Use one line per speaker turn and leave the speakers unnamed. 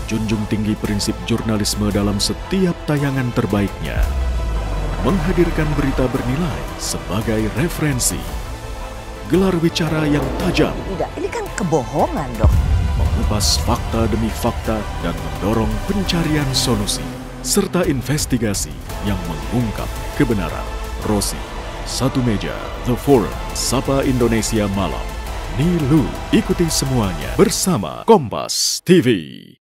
menjunjung tinggi prinsip jurnalisme dalam setiap tayangan terbaiknya, menghadirkan berita bernilai sebagai referensi, gelar bicara yang tajam,
Tidak, ini kan kebohongan dok.
mengupas fakta demi fakta dan mendorong pencarian solusi, serta investigasi yang mengungkap kebenaran. Rosi, Satu Meja, The Forum, Sapa Indonesia Malam, Nilu. Ikuti semuanya bersama Kompas TV.